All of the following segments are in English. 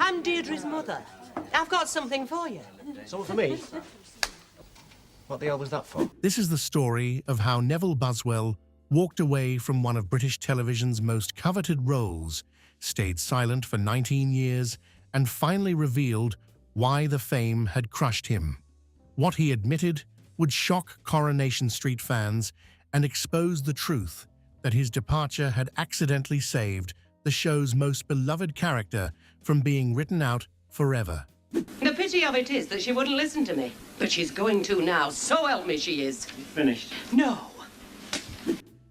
I'm Deirdre's mother. I've got something for you. Something for me? What the hell was that for? This is the story of how Neville Buswell walked away from one of British television's most coveted roles, stayed silent for 19 years, and finally revealed why the fame had crushed him. What he admitted would shock Coronation Street fans and expose the truth that his departure had accidentally saved the show's most beloved character from being written out forever. The pity of it is that she wouldn't listen to me. But she's going to now, so help me she is. Finished. No.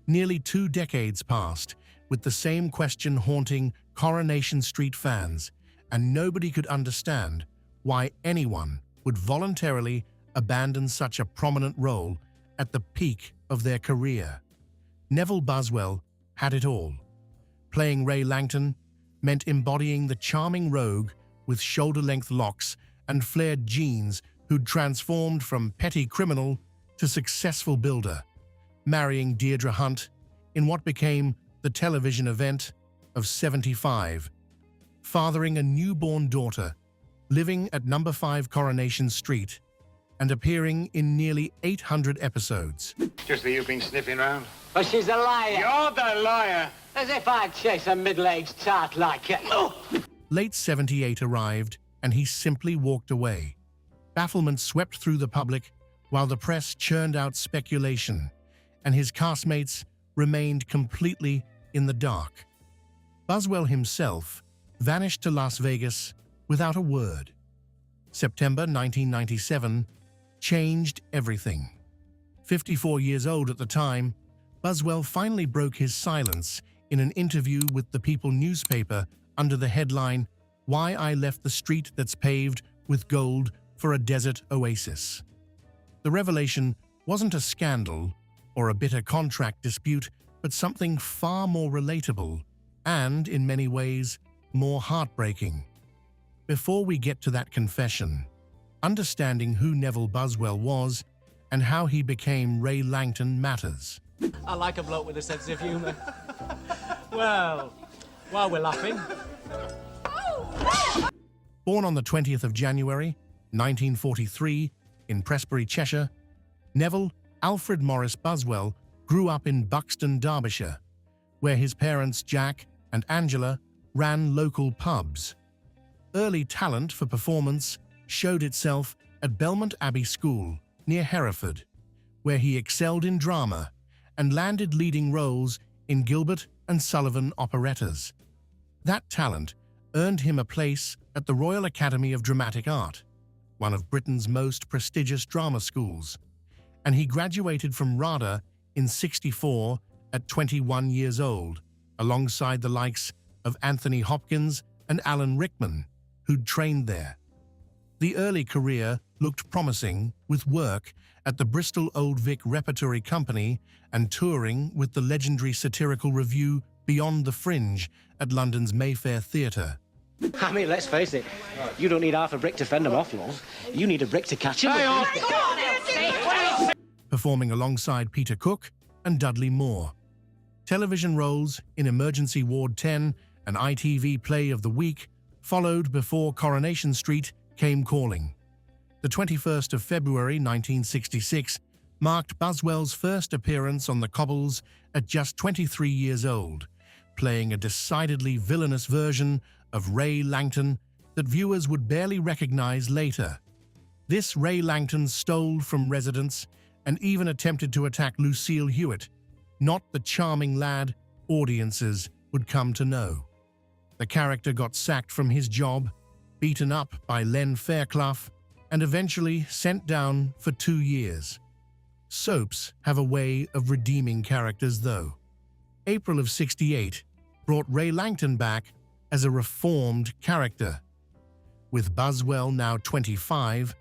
Nearly 2 decades passed, with the same question haunting Coronation Street fans, and nobody could understand why anyone would voluntarily abandon such a prominent role at the peak of their career. Neville Buswell had it all. Playing Ray Langton meant embodying the charming rogue with shoulder-length locks and flared jeans who'd transformed from petty criminal to successful builder, marrying Deirdre Hunt in what became the television event of '75, fathering a newborn daughter, living at number 5 Coronation Street, and appearing in nearly 800 episodes. Just that you've been sniffing round. But she's a liar. You're the liar. As if I'd chase a middle-aged tart like you. Late '78 arrived, and he simply walked away. Bafflement swept through the public while the press churned out speculation, and his castmates remained completely in the dark. Buswell himself vanished to Las Vegas without a word. September 1997 changed everything. 54 years old at the time, Buswell finally broke his silence in an interview with the People newspaper under the headline, "Why I Left the Street That's Paved with Gold for a Desert Oasis." The revelation wasn't a scandal or a bitter contract dispute, but something far more relatable and, in many ways, more heartbreaking. Before we get to that confession, understanding who Neville Buswell was and how he became Ray Langton matters. I like a bloke with a sense of humour. Well, while we're laughing... Born on the 20th of January, 1943, in Prestbury, Cheshire, Neville Alfred Morris Buswell grew up in Buxton, Derbyshire, where his parents Jack and Angela ran local pubs. Early talent for performance showed itself at Belmont Abbey School near Hereford, where he excelled in drama and landed leading roles in Gilbert and Sullivan operettas. That talent earned him a place at the Royal Academy of Dramatic Art, one of Britain's most prestigious drama schools, and he graduated from RADA in '64 at 21 years old, alongside the likes of Anthony Hopkins and Alan Rickman, who'd trained there. The early career looked promising, with work at the Bristol Old Vic Repertory Company and touring with the legendary satirical revue Beyond the Fringe at London's Mayfair Theatre. I mean, let's face it, you don't need half a brick to fend them off, love. You need a brick to catch them. Performing alongside Peter Cook and Dudley Moore. Television roles in Emergency Ward 10 and ITV Play of the Week followed before Coronation Street came calling. The 21st of February 1966 marked Buswell's first appearance on the cobbles at just 23 years old, playing a decidedly villainous version of Ray Langton that viewers would barely recognize later. This Ray Langton stole from residents and even attempted to attack Lucille Hewitt, not the charming lad audiences would come to know. The character got sacked from his job, beaten up by Len Fairclough, and eventually sent down for 2 years. Soaps have a way of redeeming characters, though. April of '68 brought Ray Langton back as a reformed character. With Buswell now 25,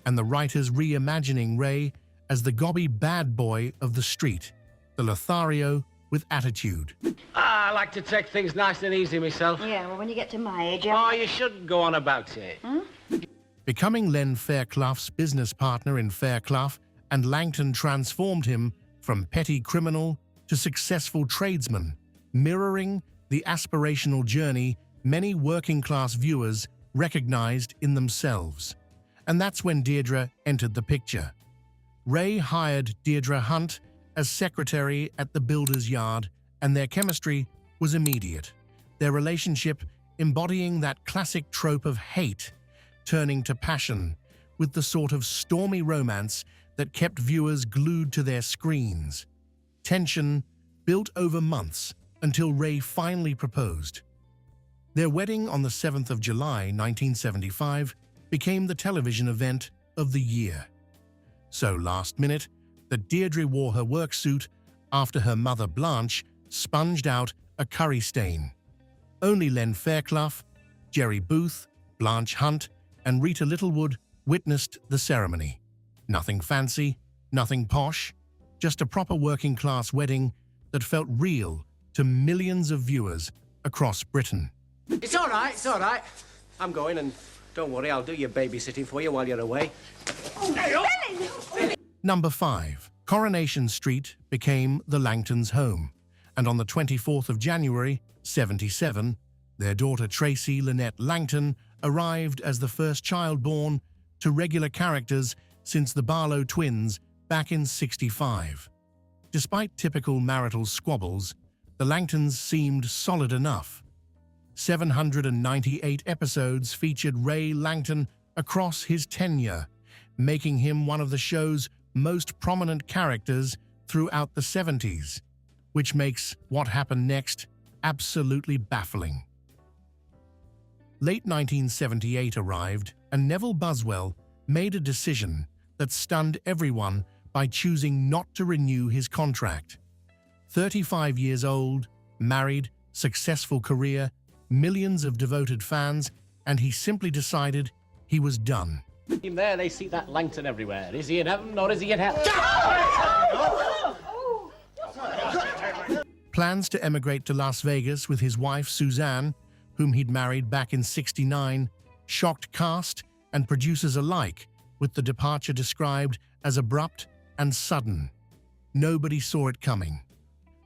and the writers reimagining Ray as the gobby bad boy of the street, the Lothario with attitude. I like to take things nice and easy myself. Yeah, well, when you get to my age, Oh, you shouldn't go on about it. Becoming Len Fairclough's business partner in Fairclough and Langton transformed him from petty criminal to successful tradesman, mirroring the aspirational journey many working-class viewers recognized in themselves. And that's when Deirdre entered the picture. Ray hired Deirdre Hunt as secretary at the builder's yard, and their chemistry was immediate. Their relationship embodying that classic trope of hate, turning to passion, with the sort of stormy romance that kept viewers glued to their screens. Tension built over months until Ray finally proposed. Their wedding on the 7th of July, 1975, became the television event of the year. So last minute that Deirdre wore her work suit after her mother Blanche sponged out a curry stain. Only Len Fairclough, Jerry Booth, Blanche Hunt, and Rita Littlewood witnessed the ceremony. Nothing fancy, nothing posh, just a proper working-class wedding that felt real to millions of viewers across Britain. It's all right, it's all right. I'm going, and don't worry, I'll do your babysitting for you while you're away. Number 5. Coronation Street became the Langtons' home, and on the 24th of January, 77, their daughter Tracy Lynette Langton arrived as the first child born to regular characters since the Barlow twins back in 65. Despite typical marital squabbles, the Langtons seemed solid enough. 798 episodes featured Ray Langton across his tenure, making him one of the show's most prominent characters throughout the 70s, which makes what happened next absolutely baffling. Late 1978 arrived, and Neville Buswell made a decision that stunned everyone by choosing not to renew his contract. 35 years old, married, successful career, millions of devoted fans, and he simply decided he was done. In there, they see that Langton everywhere. Is he in heaven or is he in hell? Plans to emigrate to Las Vegas with his wife Suzanne, whom he'd married back in '69, shocked cast and producers alike, with the departure described as abrupt and sudden. Nobody saw it coming.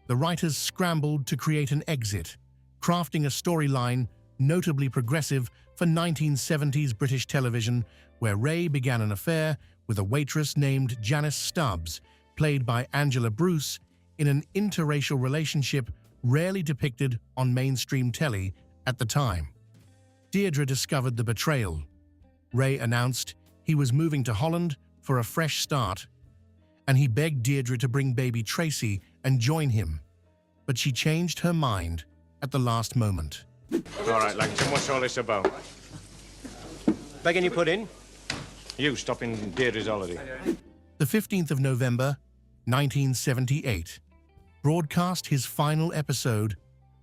The writers scrambled to create an exit, crafting a storyline notably progressive for 1970s British television, where Ray began an affair with a waitress named Janice Stubbs, played by Angela Bruce, in an interracial relationship rarely depicted on mainstream telly at the time. Deirdre discovered the betrayal. Ray announced he was moving to Holland for a fresh start, and he begged Deirdre to bring baby Tracy and join him. But she changed her mind at the last moment. All right, Langton, what's all this about? Begging you put in? You stopping Deirdre's holiday. The 15th of November, 1978, broadcast his final episode,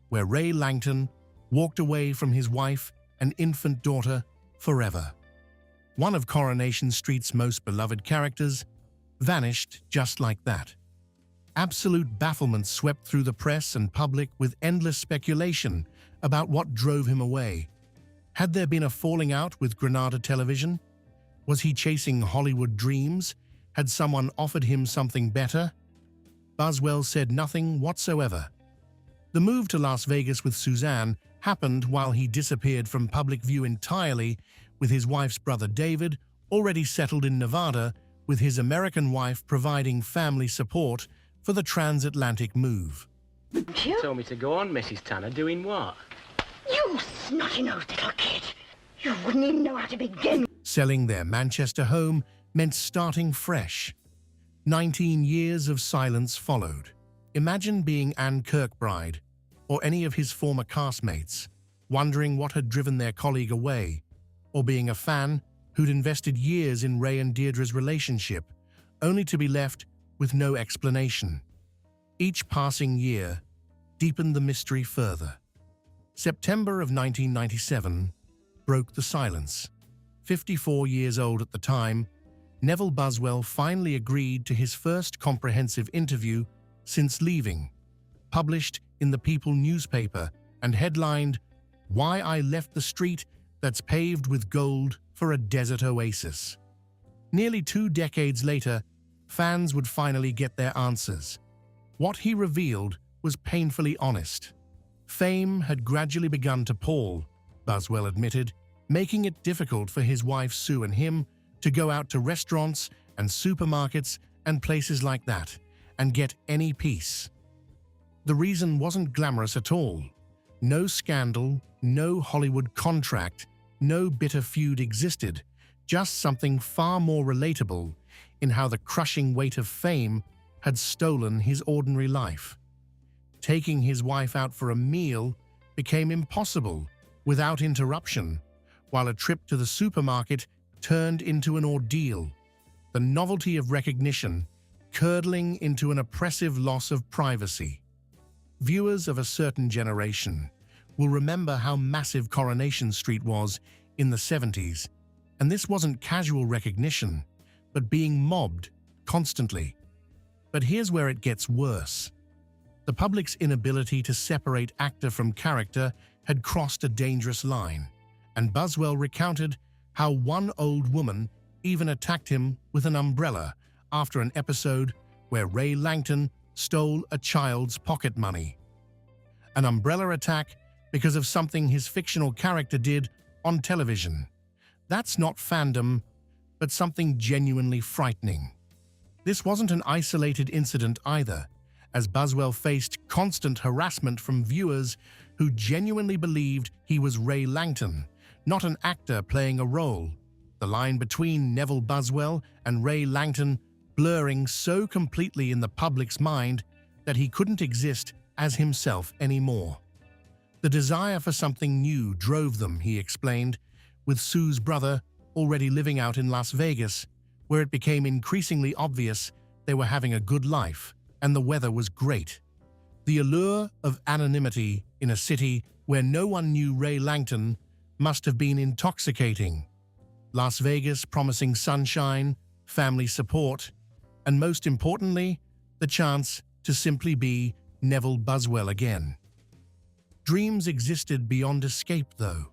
where Ray Langton walked away from his wife and infant daughter forever. One of Coronation Street's most beloved characters vanished just like that. Absolute bafflement swept through the press and public with endless speculation about what drove him away. Had there been a falling out with Granada Television? Was he chasing Hollywood dreams? Had someone offered him something better? Buswell said nothing whatsoever. The move to Las Vegas with Suzanne happened while he disappeared from public view entirely, with his wife's brother David already settled in Nevada, with his American wife providing family support for the transatlantic move. You told me to go on, Mrs. Tanner, doing what? You snotty-nosed little kid. You wouldn't even know how to begin. Selling their Manchester home meant starting fresh. 19 years of silence followed. Imagine being Anne Kirkbride, or any of his former castmates, wondering what had driven their colleague away, or being a fan who'd invested years in Ray and Deirdre's relationship, only to be left with no explanation. Each passing year deepened the mystery further. September of 1997 broke the silence. 54 years old at the time, Neville Buswell finally agreed to his first comprehensive interview since leaving, published in the People newspaper and headlined, "Why I Left the Street That's Paved with Gold for a Desert Oasis." Nearly 2 decades later, fans would finally get their answers. What he revealed was painfully honest. Fame had gradually begun to pall, Buswell admitted. making it difficult for his wife Sue and him to go out to restaurants and supermarkets and places like that and get any peace. The reason wasn't glamorous at all. No scandal, no Hollywood contract, no bitter feud existed, just something far more relatable in how the crushing weight of fame had stolen his ordinary life. Taking his wife out for a meal became impossible without interruption, while a trip to the supermarket turned into an ordeal, the novelty of recognition curdling into an oppressive loss of privacy. Viewers of a certain generation will remember how massive Coronation Street was in the 70s, and this wasn't casual recognition, but being mobbed constantly. But here's where it gets worse. The public's inability to separate actor from character had crossed a dangerous line, and Buswell recounted how one old woman even attacked him with an umbrella after an episode where Ray Langton stole a child's pocket money. An umbrella attack because of something his fictional character did on television. That's not fandom, but something genuinely frightening. This wasn't an isolated incident either, as Buswell faced constant harassment from viewers who genuinely believed he was Ray Langton, not an actor playing a role. The line between Neville Buswell and Ray Langton blurring so completely in the public's mind that he couldn't exist as himself anymore. The desire for something new drove them, he explained, with Sue's brother already living out in Las Vegas, where it became increasingly obvious they were having a good life and the weather was great. The allure of anonymity in a city where no one knew Ray Langton must have been intoxicating. Las Vegas promising sunshine, family support, and most importantly, the chance to simply be Neville Buswell again. Dreams existed beyond escape, though.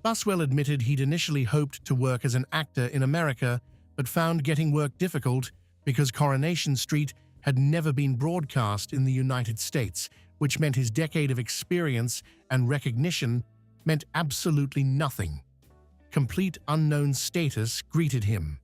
Buswell admitted he'd initially hoped to work as an actor in America, but found getting work difficult because Coronation Street had never been broadcast in the United States, which meant his decade of experience and recognition meant absolutely nothing. Complete unknown status greeted him.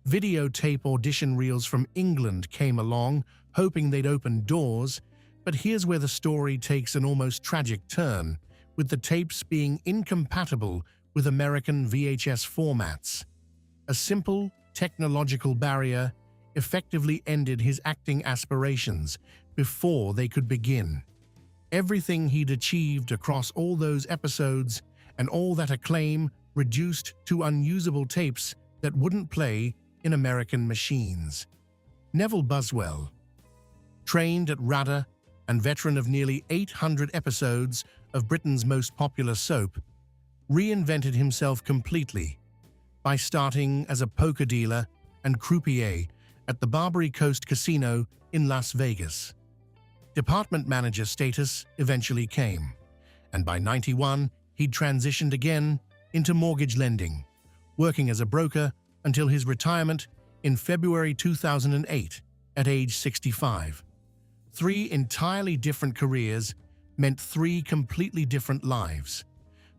Videotape audition reels from England came along, hoping they'd open doors, but here's where the story takes an almost tragic turn, with the tapes being incompatible with American VHS formats. A simple technological barrier effectively ended his acting aspirations before they could begin. Everything he'd achieved across all those episodes and all that acclaim reduced to unusable tapes that wouldn't play in American machines. Neville Buswell, trained at RADA and veteran of nearly 800 episodes of Britain's most popular soap, reinvented himself completely by starting as a poker dealer and croupier at the Barbary Coast Casino in Las Vegas. Department manager status eventually came, and by '91 he'd transitioned again into mortgage lending, working as a broker until his retirement in February 2008 at age 65. 3 entirely different careers meant 3 completely different lives.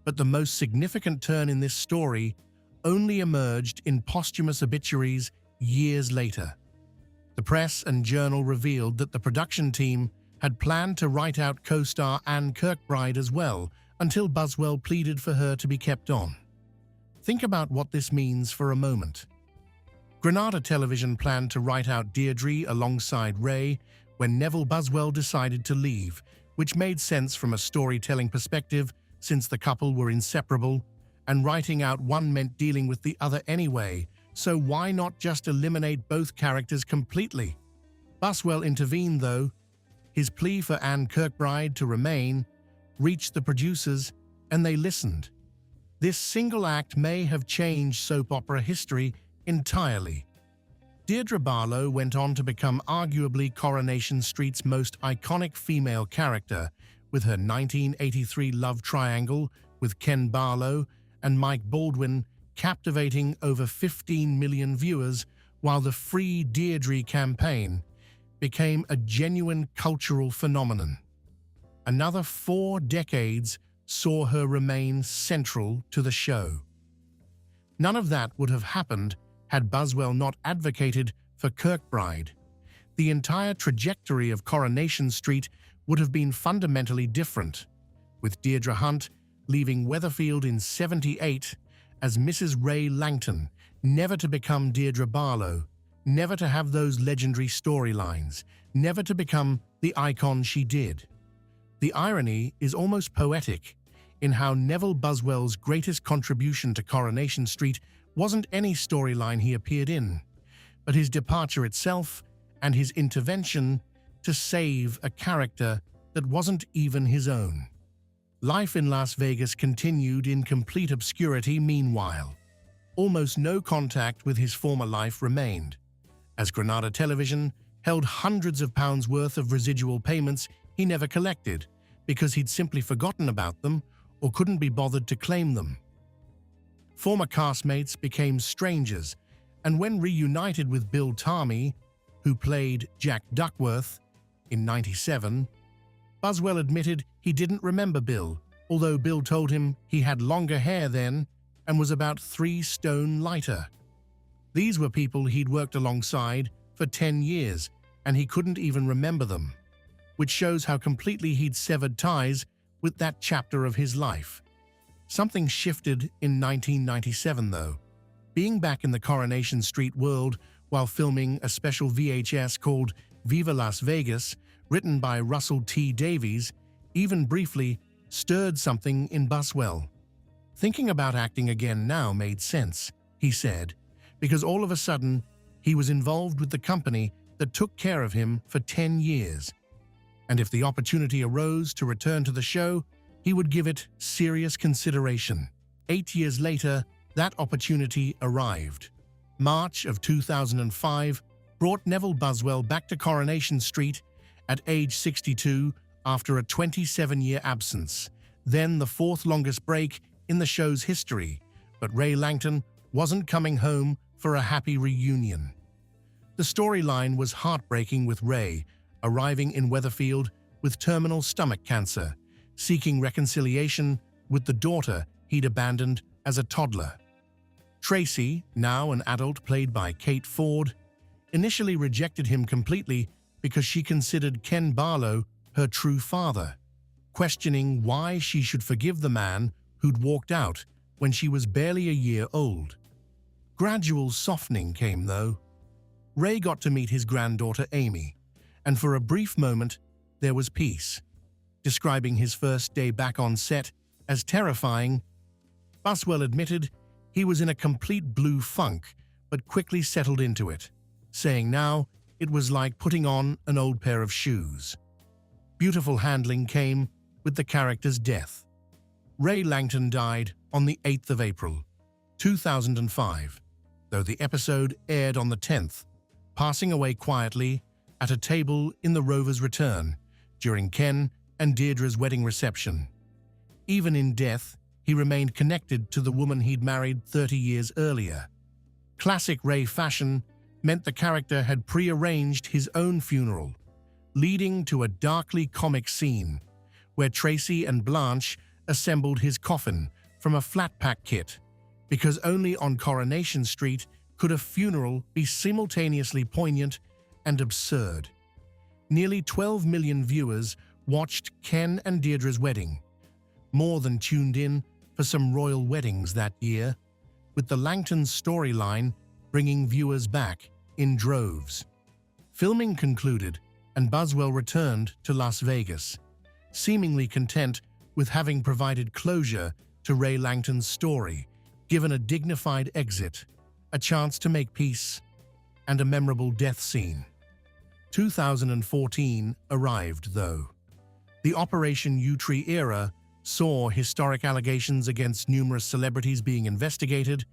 But the most significant turn in this story only emerged in posthumous obituaries years later. The press and journal revealed that the production team had planned to write out co-star Anne Kirkbride as well, until Buswell pleaded for her to be kept on. Think about what this means for a moment. Granada Television planned to write out Deirdre alongside Ray when Neville Buswell decided to leave, which made sense from a storytelling perspective since the couple were inseparable, and writing out one meant dealing with the other anyway, so why not just eliminate both characters completely? Buswell intervened, though. His plea for Anne Kirkbride to remain reached the producers, and they listened. This single act may have changed soap opera history entirely. Deirdre Barlow went on to become arguably Coronation Street's most iconic female character, with her 1983 love triangle with Ken Barlow and Mike Baldwin captivating over 15 million viewers, while the Free Deirdre campaign became a genuine cultural phenomenon. Another 4 decades saw her remain central to the show. None of that would have happened had Buswell not advocated for Kirkbride. The entire trajectory of Coronation Street would have been fundamentally different, with Deirdre Hunt leaving Weatherfield in '78 as Mrs. Ray Langton, never to become Deirdre Barlow, never to have those legendary storylines, never to become the icon she did. The irony is almost poetic in how Neville Buswell's greatest contribution to Coronation Street wasn't any storyline he appeared in, but his departure itself and his intervention to save a character that wasn't even his own. Life in Las Vegas continued in complete obscurity meanwhile. Almost no contact with his former life remained, as Granada Television held hundreds of pounds worth of residual payments he never collected because he'd simply forgotten about them or couldn't be bothered to claim them. Former castmates became strangers, and when reunited with Bill Tarmy, who played Jack Duckworth in '97, Buswell admitted he didn't remember Bill, although Bill told him he had longer hair then and was about 3 stone lighter. These were people he'd worked alongside for 10 years, and he couldn't even remember them, which shows how completely he'd severed ties with that chapter of his life. Something shifted in 1997, though. Being back in the Coronation Street world while filming a special VHS called Viva Las Vegas, written by Russell T. Davies, even briefly stirred something in Buswell. Thinking about acting again now made sense, he said, because all of a sudden he was involved with the company that took care of him for 10 years. And if the opportunity arose to return to the show, he would give it serious consideration. 8 years later, that opportunity arrived. March of 2005 brought Neville Buswell back to Coronation Street at age 62 after a 27-year absence, then the 4th longest break in the show's history, but Ray Langton wasn't coming home for a happy reunion. The storyline was heartbreaking, with Ray arriving in Weatherfield with terminal stomach cancer, seeking reconciliation with the daughter he'd abandoned as a toddler. Tracy, now an adult played by Kate Ford, initially rejected him completely because she considered Ken Barlow her true father, questioning why she should forgive the man who'd walked out when she was barely a year old. Gradual softening came, though. Ray got to meet his granddaughter Amy, and for a brief moment there was peace. Describing his first day back on set as terrifying, Buswell admitted he was in a complete blue funk but quickly settled into it, saying now it was like putting on an old pair of shoes. Beautiful handling came with the character's death. Ray Langton died on the 8th of April, 2005, though the episode aired on the 10th, passing away quietly at a table in The Rover's Return during Ken and Deirdre's wedding reception. Even in death, he remained connected to the woman he'd married 30 years earlier. Classic Ray fashion meant the character had pre-arranged his own funeral, leading to a darkly comic scene where Tracy and Blanche assembled his coffin from a flat-pack kit, because only on Coronation Street could a funeral be simultaneously poignant and absurd. Nearly 12 million viewers watched Ken and Deirdre's wedding, more than tuned in for some royal weddings that year, with the Langton storyline bringing viewers back in droves. Filming concluded, and Buswell returned to Las Vegas, seemingly content with having provided closure to Ray Langton's story, given a dignified exit, a chance to make peace, and a memorable death scene. 2014 arrived, though. The Operation U-Tree era saw historic allegations against numerous celebrities being investigated,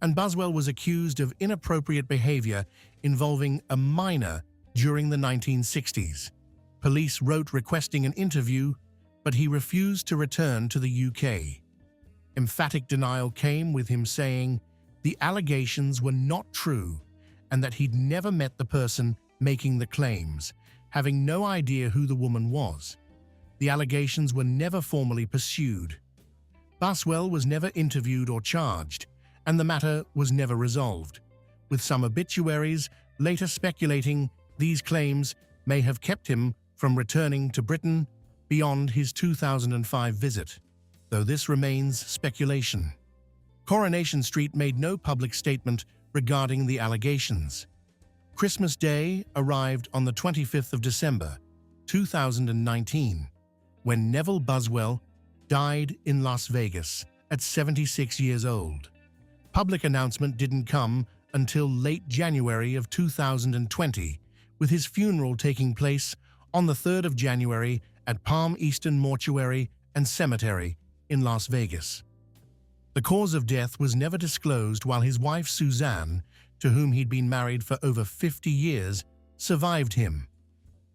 and Buswell was accused of inappropriate behavior involving a minor during the 1960s. Police wrote requesting an interview, but he refused to return to the UK. Emphatic denial came with him saying the allegations were not true and that he'd never met the person making the claims, having no idea who the woman was. The allegations were never formally pursued. Buswell was never interviewed or charged, and the matter was never resolved, with some obituaries later speculating these claims may have kept him from returning to Britain beyond his 2005 visit, though this remains speculation. Coronation Street made no public statement regarding the allegations. Christmas Day arrived on the 25th of December, 2019, when Neville Buswell died in Las Vegas at 76 years old. Public announcement didn't come until late January of 2020, with his funeral taking place on the 3rd of January at Palm Eastern Mortuary and Cemetery in Las Vegas. The cause of death was never disclosed, while his wife Suzanne, to whom he'd been married for over 50 years, survived him.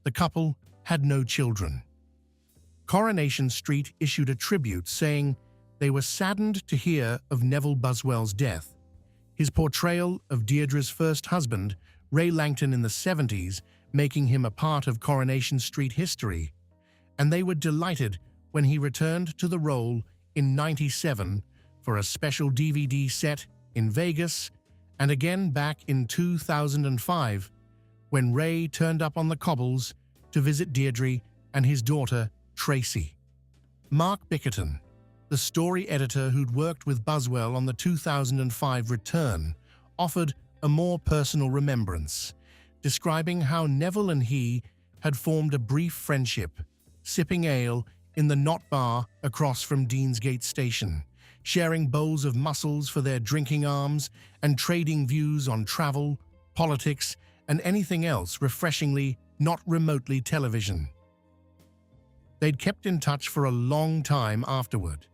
The couple had no children. Coronation Street issued a tribute saying they were saddened to hear of Neville Buswell's death. His portrayal of Deirdre's first husband, Ray Langton, in the 70s, making him a part of Coronation Street history, and they were delighted when he returned to the role in '97 for a special DVD set in Vegas, and again back in 2005 when Ray turned up on the cobbles to visit Deirdre and his daughter, Tracy. Mark Bickerton, the story editor who'd worked with Buswell on the 2005 return, offered a more personal remembrance, describing how Neville and he had formed a brief friendship, sipping ale in the Knot Bar across from Deansgate Station, sharing bowls of mussels for their drinking arms and trading views on travel, politics, and anything else refreshingly not remotely television. They'd kept in touch for a long time afterward.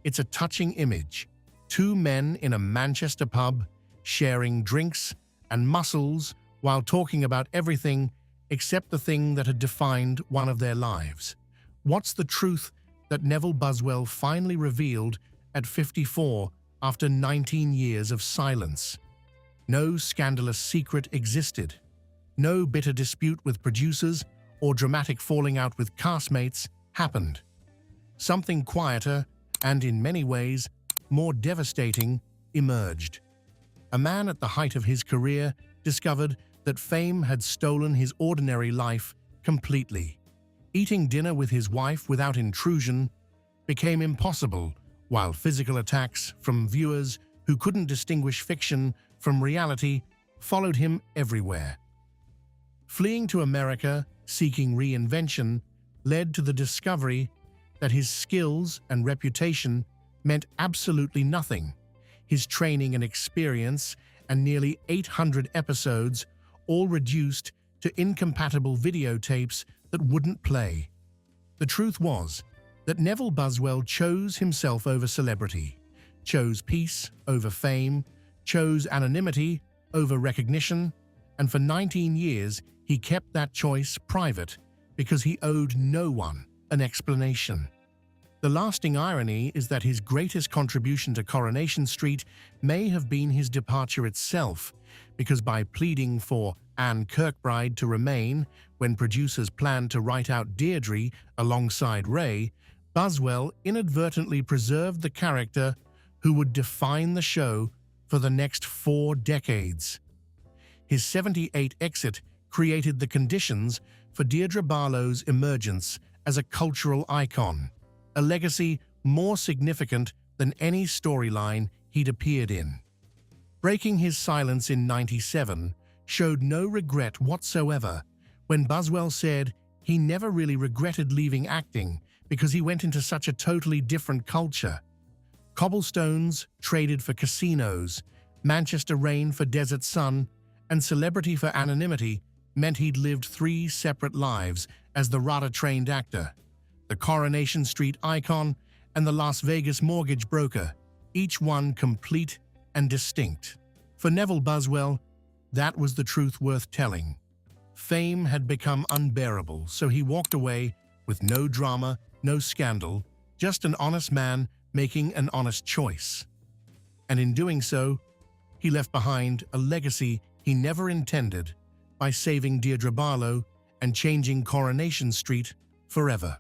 It's a touching image. Two men in a Manchester pub, sharing drinks and mussels while talking about everything except the thing that had defined one of their lives. What's the truth that Neville Buswell finally revealed at 54 after 19 years of silence? No scandalous secret existed. No bitter dispute with producers or dramatic falling out with castmates happened. Something quieter and, in many ways, more devastating emerged. A man at the height of his career discovered that fame had stolen his ordinary life completely. Eating dinner with his wife without intrusion became impossible, while physical attacks from viewers who couldn't distinguish fiction from reality followed him everywhere. Fleeing to America, seeking reinvention, led to the discovery that his skills and reputation meant absolutely nothing. His training and experience and nearly 800 episodes, all reduced to incompatible videotapes that wouldn't play. The truth was that Neville Buswell chose himself over celebrity, chose peace over fame, chose anonymity over recognition, and for 19 years he kept that choice private because he owed no one an explanation. The lasting irony is that his greatest contribution to Coronation Street may have been his departure itself, because by pleading for Anne Kirkbride to remain when producers planned to write out Deirdre alongside Ray, Buswell inadvertently preserved the character who would define the show for the next 4 decades. His '78 exit created the conditions for Deirdre Barlow's emergence as a cultural icon, a legacy more significant than any storyline he'd appeared in. Breaking his silence in '97 showed no regret whatsoever when Buswell said he never really regretted leaving acting because he went into such a totally different culture. Cobblestones traded for casinos, Manchester rain for desert sun, and celebrity for anonymity meant he'd lived 3 separate lives as the RADA-trained actor, the Coronation Street icon, and the Las Vegas mortgage broker, each one complete and distinct. For Neville Buswell, that was the truth worth telling. Fame had become unbearable, so he walked away with no drama, no scandal, just an honest man making an honest choice. And in doing so, he left behind a legacy he never intended by saving Deirdre Barlow and changing Coronation Street forever.